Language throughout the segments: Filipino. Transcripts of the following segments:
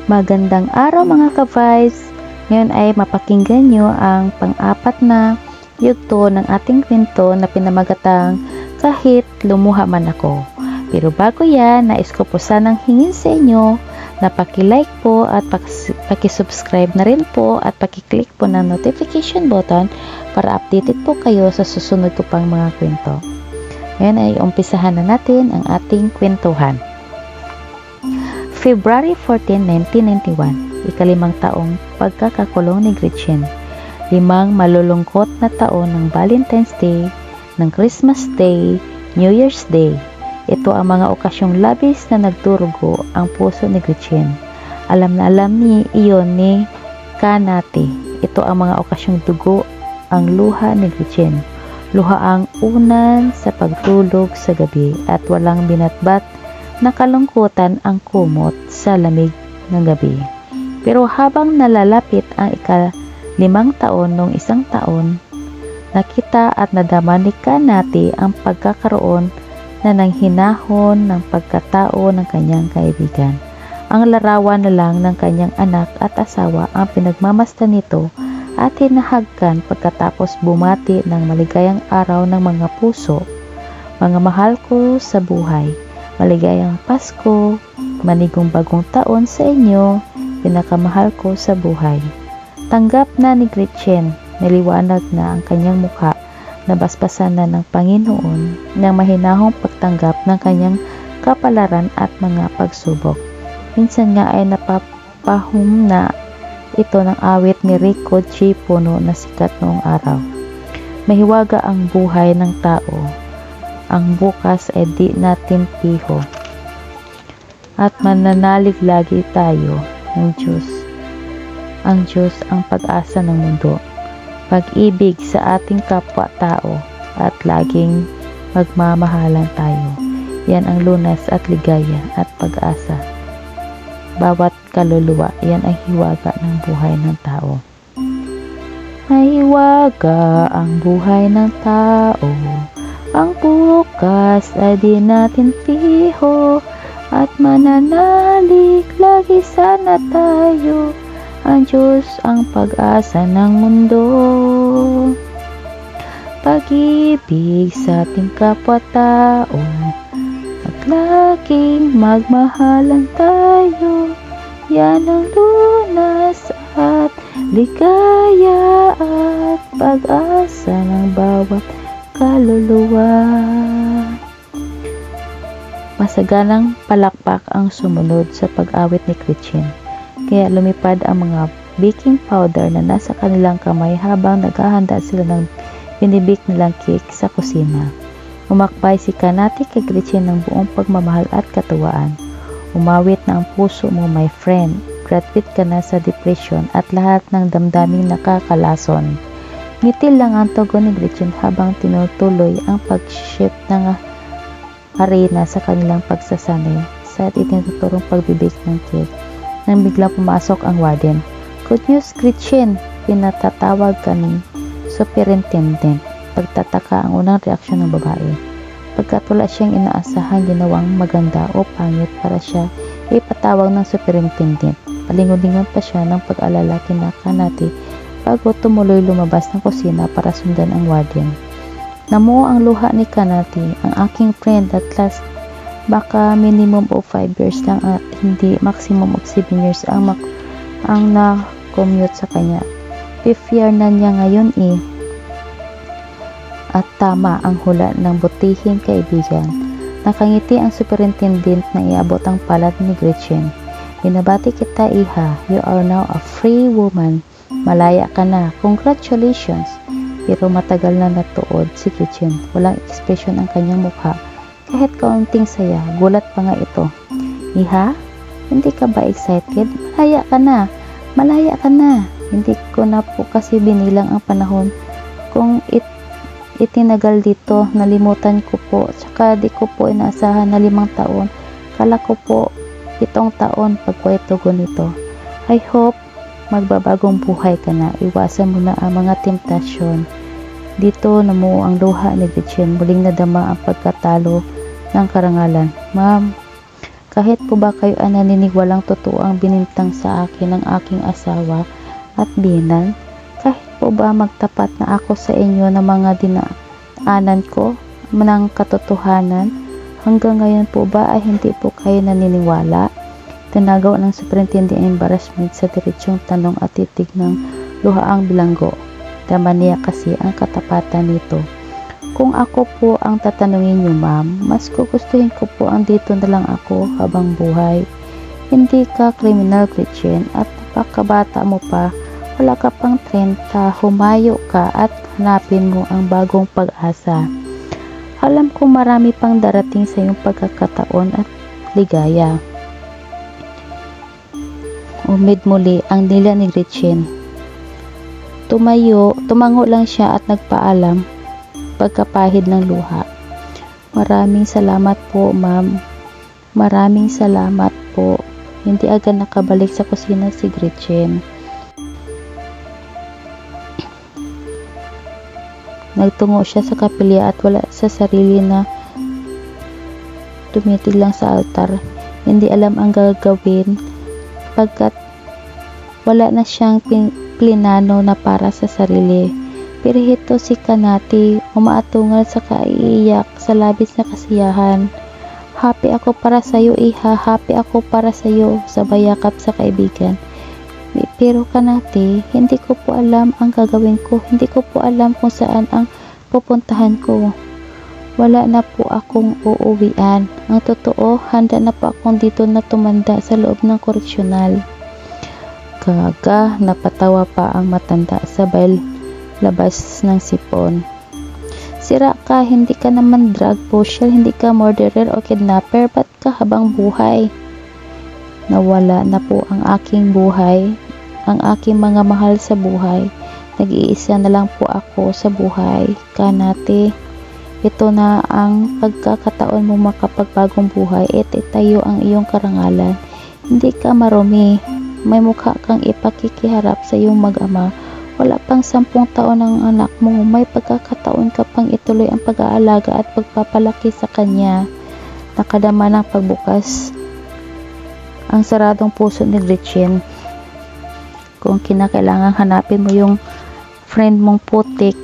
Magandang araw mga ka-vibes! Ngayon ay mapakinggan nyo ang pang-apat na yugto ng ating kwento na pinamagatang Kahit Lumuha Man Ako. Pero bago yan, nais ko po sanang hingin sa inyo na paki-like po at paki-subscribe na rin po at paki-click po ng notification button para updated po kayo sa susunod ko pang mga kwento. Ngayon ay umpisahan na natin ang ating kwentuhan. February 14, 1991, ikalimang taong pagkakakulong ni Gretchen. 5 malulungkot na taon ng Valentine's Day, ng Christmas Day, New Year's Day. Ito ang mga okasyong labis na nagdurugo ang puso ni Gretchen. Alam na alam ni iyon ni Kanati. Ito ang mga okasyong dugo ang luha ni Gretchen. Luha ang unan sa pagtulog sa gabi at walang binatbat na kalungkutan ang kumot sa lamig ng gabi. Pero habang nalalapit ang ika-5 taon nung isang taon, nakita at nadama ni Kanati ang pagkakaroon na nanghinahon ng pagkatao ng kanyang kaibigan. Ang larawan na lang ng kanyang anak at asawa ang pinagmamasdan nito at hinahagkan pagkatapos bumati ng maligayang araw ng mga puso. Mga mahal ko sa buhay, maligayang Pasko, manigong bagong taon sa inyo, pinakamahal ko sa buhay. Tanggap na ni Gretchen, niliwanag na ang kanyang mukha, nabasbasan na ng Panginoon ng mahinahong pagtanggap ng kanyang kapalaran at mga pagsubok. Minsan nga ay napapahum na ito ng awit ni Rico G. Puno na sikat noong araw. Mahiwaga ang buhay ng tao. Ang bukas ay di natin piho. At mananalig lagi tayo ng Diyos. Ang Diyos ang pag-asa ng mundo. Pag-ibig sa ating kapwa-tao at laging magmamahalan tayo. Yan ang lunas at ligaya at pag-asa. Bawat kaluluwa, yan ay hiwaga ng buhay ng tao. Mahiwaga ang buhay ng tao. Ang bukas ay di natin piho at mananalig lagi sana tayo. Ang Diyos ang pag-asa ng mundo. Pag-ibig sa ating kapwa-tao at laging magmahalan tayo. Yan ang lunas at ligaya at pag-asa ng bawat kaluluwa. Masaganang palakpak ang sumunod sa pag-awit ni Gretchen. Kaya lumipad ang mga baking powder na nasa kanilang kamay habang naghahanda sila ng binibik nilang cake sa kusina. Umakbay si Kanati kay Gretchen ng buong pagmamahal at katuwaan. Umawit na ang puso mo, my friend. Graduate ka na sa depression at lahat ng damdaming nakakalason. Ngitil lang ang tugon ni Gretchen habang tinutuloy ang pag-shift ng arena sa kanilang pagsasanay sa itinuturong pagbibig ng cake. Nang biglang pumasok ang warden. Good news, Gretchen, pinatatawag ka ni superintendent. Pagtataka ang unang reaksyon ng babae. Pagkat wala siyang inaasahan ginawang maganda o pangit para siya ipatawag ng superintendent. Palingon-lingon pa siya ng pag-alala kina Kanati bago tumuloy lumabas ng kusina para sundan ang warden. Namuo ang luha ni Kanati, ang aking friend at last, baka minimum of 5 years lang at hindi maximum of 7 years ang na-commute sa kanya. 5th year na niya ngayon eh. At tama ang hula ng butihing kaibigan. Nakangiti ang superintendent na iabot ang palad ni Gretchen. Binabati kita, iha. You are now a free woman. Malaya ka na. Congratulations. Pero matagal na natuod si Gretchen. Walang ekspresyon ang kanyang mukha. Kahit kaunting saya, gulat pa nga ito. Iha, hindi ka ba excited? Malaya ka na. Malaya ka na. Hindi ko na po kasi binilang ang panahon kung itinagal dito. Nalimutan ko po. Tsaka di ko po inaasahan na 5 taon. Kala ko po 7 taon pagkwento nito. I hope magbabagong buhay ka na. Iwasan mo na ang mga temptasyon. Dito namuo ang luha ni Gretchen. Muling nadama ang pagkatalo ng karangalan. Ma'am, Kahit po ba kayo ay naniniwalang totoo ang binintang sa akin ng aking asawa at binan, kahit po ba magtapat na ako sa inyo ng mga dinaanan ko ng katotohanan, hanggang ngayon po ba ay hindi po kayo naniniwala? Tinagaw ng superintendent ang embarrassment sa diretsong tanong at titig ng luhaang bilanggo. Dama niya kasi ang katapatan nito. Kung ako po ang tatanungin niyo, ma'am, mas gugustuhin ko po ang dito na lang ako habang buhay. Hindi ka criminal, Gretchen, at napakabata mo pa. Wala ka pang 30, humayo ka at hanapin mo ang bagong pag-asa. Alam ko marami pang darating sa iyong pagkakataon at ligaya. Umid muli ang dila ni Gretchen. Tumango lang siya at nagpaalam pagkapahid ng luha. Maraming salamat po, ma'am. Maraming salamat po. Hindi agad nakabalik sa kusina si Gretchen. Nagtungo siya sa kapilya at wala sa sarili na tumitig lang sa altar. Hindi alam ang gagawin pagkat wala na siyang plinano na para sa sarili. Pirihito si Kanati, umaatungal sa kaiiyak sa labis na kasiyahan. Happy ako para sa iyo, iha. Happy ako para sa iyo, sabay yakap sa kaibigan. Pero Kanati, hindi ko po alam ang gagawin ko. Hindi ko po alam kung saan ang pupuntahan ko. Wala na po akong uuwian. Ang totoo, handa na po akong dito na tumanda sa loob ng koreksyonal. Gaga, napatawa pa ang matanda sabay labas ng sipon. Sira ka, hindi ka naman drug pusher, hindi ka murderer o kidnapper, ba't ka habang buhay? Nawala na po ang aking buhay, ang aking mga mahal sa buhay. Nag-iisa na lang po ako sa buhay. Kanati, ito na ang pagkakataon mo makapagbagong buhay at itayo ang iyong karangalan. Hindi ka marumi, may mukha kang ipakikiharap sa iyong mag-ama. Wala pang 10 taon ang anak mo, may pagkakataon ka pang ituloy ang pag-aalaga at pagpapalaki sa kanya. Nakadama ng pagbukas ang saradong puso ni Gretchen. Kung kinakailangan hanapin mo yung friend mong putik,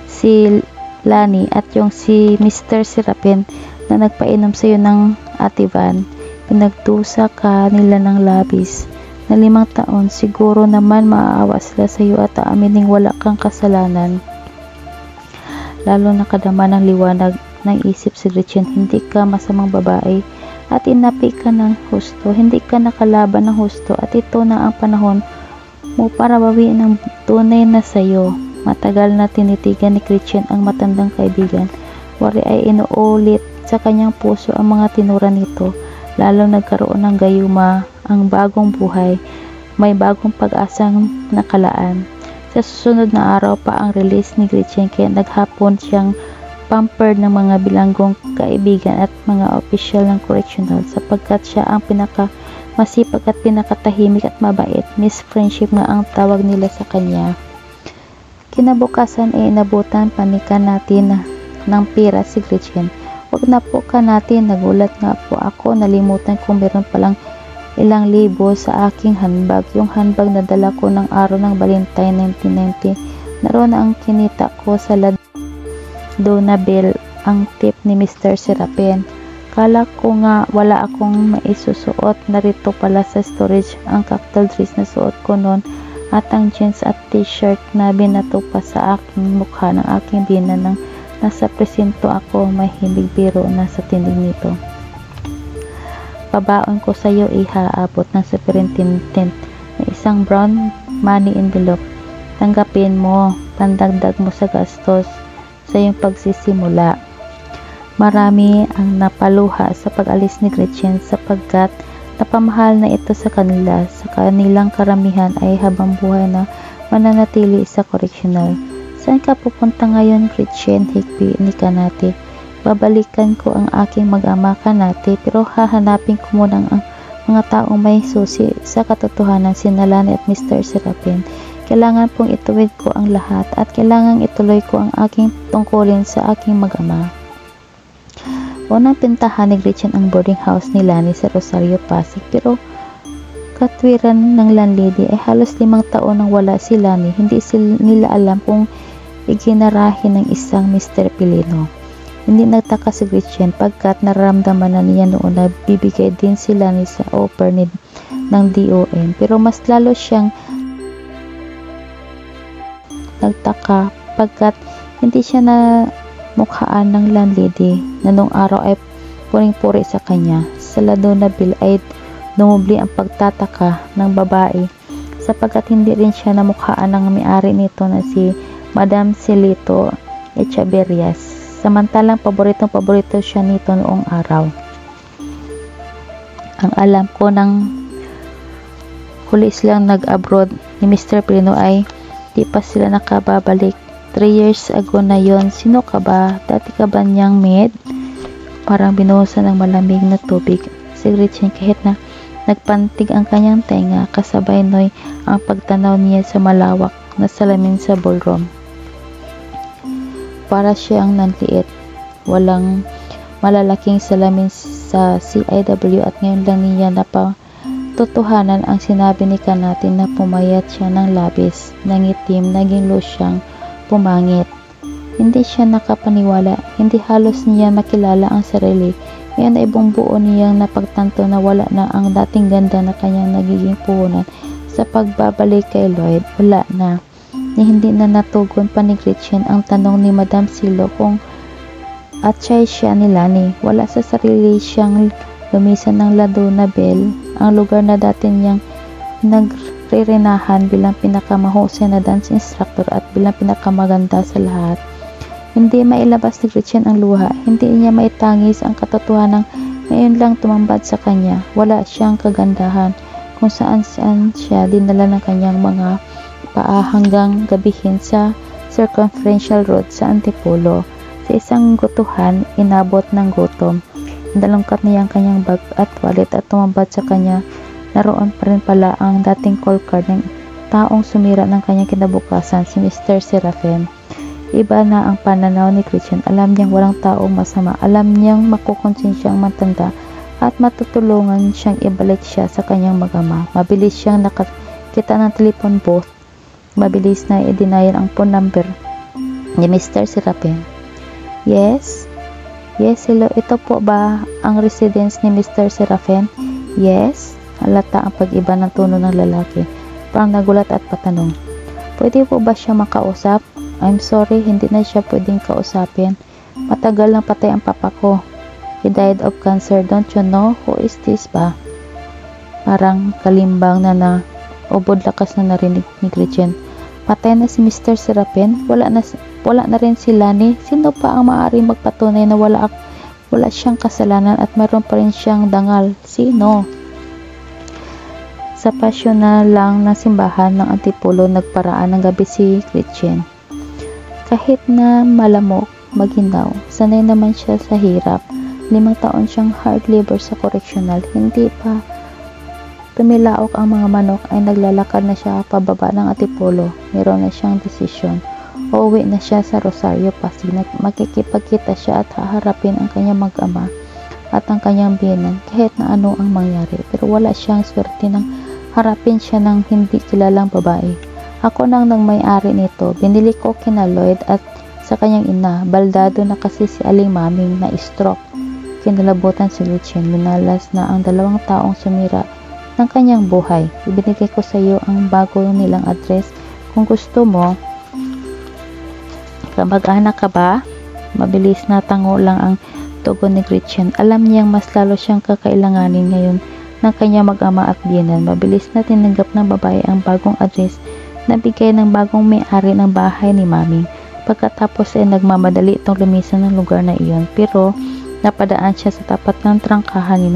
si Lani at yung si Mr. Serapin na nagpainom sa iyo ng Ativan, pinagdusa ka nila ng labis. Na 5 taon, siguro naman maaawa sila sa iyo at aaminin wala kang kasalanan. Lalo nakadama ng liwanag ng isip si Gretchen, hindi ka masamang babae at inapi ka ng husto, hindi ka nakalaban ng husto at ito na ang panahon mo para bawiin ang tunay na sa iyo. Matagal na tinitigan ni Gretchen ang matandang kaibigan. Wari ay inuulit sa kanyang puso ang mga tinura nito. Lalong nagkaroon ng gayuma ang bagong buhay, may bagong pag-asang nakalaan. Sa susunod na araw pa ang release ni Gretchen kaya naghapon siyang pampered ng mga bilanggong kaibigan at mga opisyal ng correctional sapagkat siya ang pinakamasipag at pinakatahimik at mabait. Miss Friendship nga ang tawag nila sa kanya. Kinabukasan ay inabutan panikan natin ng pira si Gretchen. Wag na po ka natin, nagulat nga po ako, nalimutan kung meron palang ilang libo sa aking handbag. Yung handbag na dala ko ng araw ng Valentine 1990. Naroon na ang kinita ko sa Donna Bell, ang tip ni Mr. Serapin. Kala ko nga wala akong maisusuot. Narito pala sa storage ang cocktail dress na suot ko noon at ang jeans at t-shirt na binato pa sa aking mukha ng aking binan ng nasa presinto ako. May himig biro na sa tindig nito. Pabaon ko sa iyo, iha, abot ng superintendent na isang brown money envelope. Tanggapin mo, pandagdag mo sa gastos sa iyong pagsisimula. Marami ang napaluha sa pag-alis ni Gretchen sapagkat napamahal na ito sa kanila. Sa kanilang karamihan ay habang buhay na mananatili sa correctional. Saan ka pupunta ngayon, Gretchen? Higpi ni Kanati. Babalikan ko ang aking mag-ama, Kanati, pero hahanapin ko muna ang mga taong may susi sa katotohanan, sina Lani at Mr. Serapin. Kailangan pong ituwid ko ang lahat at kailangan ituloy ko ang aking tungkulin sa aking mag-ama. Unang pintahan ni Gretchen ang boarding house ni Lani sa Rosario, Pasig, pero katwiran ng landlady ay halos 5 taon nang wala si Lani. Hindi nila alam kung iginarahe ng isang Mr. Pilino. Hindi nagtaka si Gretchen pagkat nararamdaman na niya noon na bibigay din si Lani sa offer ng DOM, pero mas lalo siyang nagtaka pagkat hindi siya na mukhaan ng landlady na noong araw ay puring-puri sa kanya. Sa Ladona Bill ay dumubli ang pagtataka ng babae sapagkat hindi rin siya namukhaan ng may-ari nito na si Madam Celito Echeverrias. Samantalang paboritong-paborito siya nito noong araw. Ang alam ko ng huli silang nag-abroad ni Mr. Pilino ay di pa sila nakababalik. 3 years ago na yon. Sino ka ba? Dati ka ba niyang maid? Parang binuhusan ng malamig na tubig si Gretchen kahit na nagpantig ang kanyang tenga, kasabay noy ang pagtanaw niya sa malawak na salamin sa ballroom. Para siyang nanliit, walang malalaking salamin sa CIW at ngayon lang niya napatutuhanan ang sinabi ni Kanatin na pumayat siya ng labis, nangitim, naging losyang pumangit. Hindi siya nakapaniwala, hindi halos niya makilala ang sarili. Ngayon ay bumbuo niyang napagtanto na wala na ang dating ganda na kanyang nagiging puhunan sa pagbabalik kay Lloyd. Wala na. Hindi na natugon pa ni Gretchen ang tanong ni Madam Silo kung atsay siya ni Lani. Wala sa sarili siyang lumisan ng Ladona Bell, ang lugar na dati niyang nagre-renahan bilang pinakamahusay na dance instructor at bilang pinakamaganda sa lahat. Hindi mailabas ni Gretchen ang luha. Hindi niya maitangis ang katotohanan ngayon lang tumambad sa kanya. Wala siyang kagandahan kung saan-saan siya dinala ng kanyang mga paa hanggang gabihin sa Circumferential Road sa Antipolo. Sa isang gutuhan, inabot ng gutom. Nalungkat niya ang kanyang bag at wallet at tumambad sa kanya. Naroon pa rin pala ang dating call card ng taong sumira ng kanyang kinabukasan, si Mr. Serafin. Iba na ang pananaw ni Gretchen. Alam niyang walang taong masama. Alam niyang makukonsensya ang matanda at matutulungan siyang ibalik siya sa kanyang mag-ama. Mabilis siyang nakakita ng telephone booth. Mabilis na i-denial ang phone number ni Mr. Serafin. Yes? Yes, hello. Ito po ba ang residence ni Mr. Serafin? Yes? Halata ang pag-iba ng tono ng lalaki. Parang nagulat at patanong. Pwede po ba siya makausap? I'm sorry, hindi na siya pwedeng kausapin. Matagal nang patay ang papa ko. He died of cancer. Don't you know? Who is this ba? Parang kalimbang na ubod lakas na narinig ni Gretchen. Patay na si Mr. Serafin? Wala na rin si Lani? Sino pa ang maaaring magpatunay na wala siyang kasalanan at mayroon pa rin siyang dangal? Sino? Sa pasyon na lang ng simbahan ng Antipolo, nagparaan ng gabi si Gretchen. Kahit na malamok, maginaw, sanay naman siya sa hirap. 5 taon siyang hard labor sa correctional. Hindi pa tumilaok ang mga manok ay naglalakad na siya pababa ng Antipolo. Meron na siyang desisyon. Uuwi na siya sa Rosario, Pasig. Makikipagkita siya at haharapin ang kanyang mag-ama at ang kanyang biyenan kahit na ano ang mangyari. Pero wala siyang swerte ng harapin siya ng hindi kilalang babae. Ako nang may-ari nito. Binili ko kina Lloyd at sa kanyang ina. Baldado na kasi si Aling Maming na stroke. Kinalabutan si Gretchen. Minalas na ang 2 taong sumira ng kanyang buhay. Ibinigay ko sa iyo ang bago nilang address. Kung gusto mo, kamag-anak ka ba? Mabilis na tango lang ang tugon ni Gretchen. Alam niyang mas lalo siyang kakailanganin ngayon ng kanyang mag-ama at biyenan. Mabilis na tinanggap ng babae ang bagong address na bigay ng bagong may-ari ng bahay ni Maming. Pagkatapos ay nagmamadali itong lumisan ng lugar na iyon, pero napadaan siya sa tapat ng trangkahan ni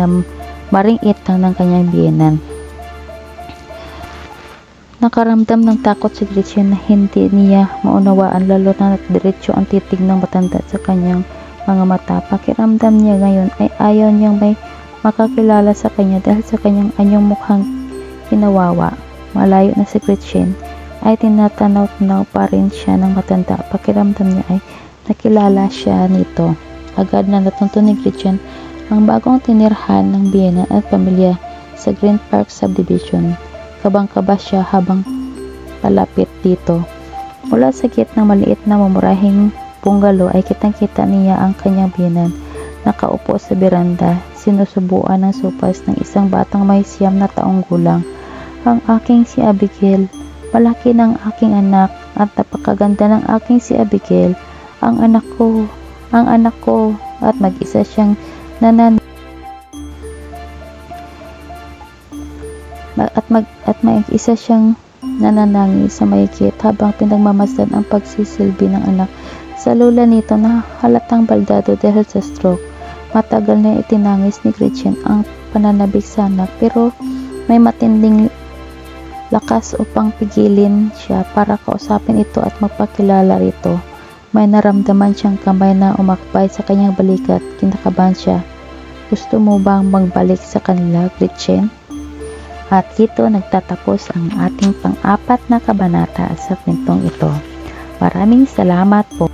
Maring Itang ng kanyang biyenan. Nakaramdam ng takot si Gretchen na hindi niya maunawaan, lalo na diretso ang titig ng matanda sa kanyang mga mata. Pakiramdam niya ngayon ay ayaw niyang may makakilala sa kanya dahil sa kanyang anyong mukhang kinawawa. Malayo na si Gretchen ay tinatanaw-tanaw pa rin siya ng matanda. Pakiramdam niya ay nakilala siya nito. agad na natunto ni Gretchen ang bagong tinirhan ng biyenan at pamilya sa Green Park Subdivision. Kabang-kaba siya habang palapit dito. Mula sa gitnang maliit na mamurahing bungalow ay kitang-kita niya ang kanyang biyenan. Nakaupo sa beranda, sinusubuan ng sopas ng isang batang may 9 na taong gulang. Ang aking si Abigail, malaki ng aking anak at napakaganda ng aking si Abigail, ang anak ko, at mag-isa siyang mag-isa siyang nananangis sa mahigit habang pinagmamasdan ang pagsisilbi ng anak sa lola nito na halatang baldado dahil sa stroke. Matagal na itinangis ni Gretchen ang pananabik sa anak, pero may matinding lakas upang pigilin siya para kausapin ito at magpakilala rito. May naramdaman siyang kamay na umakbay sa kanyang balikat. Kinakabahan siya. Gusto mo bang magbalik sa kanila, Gretchen? At dito nagtatapos ang ating pang-4 na kabanata sa kwentong ito. Maraming salamat po.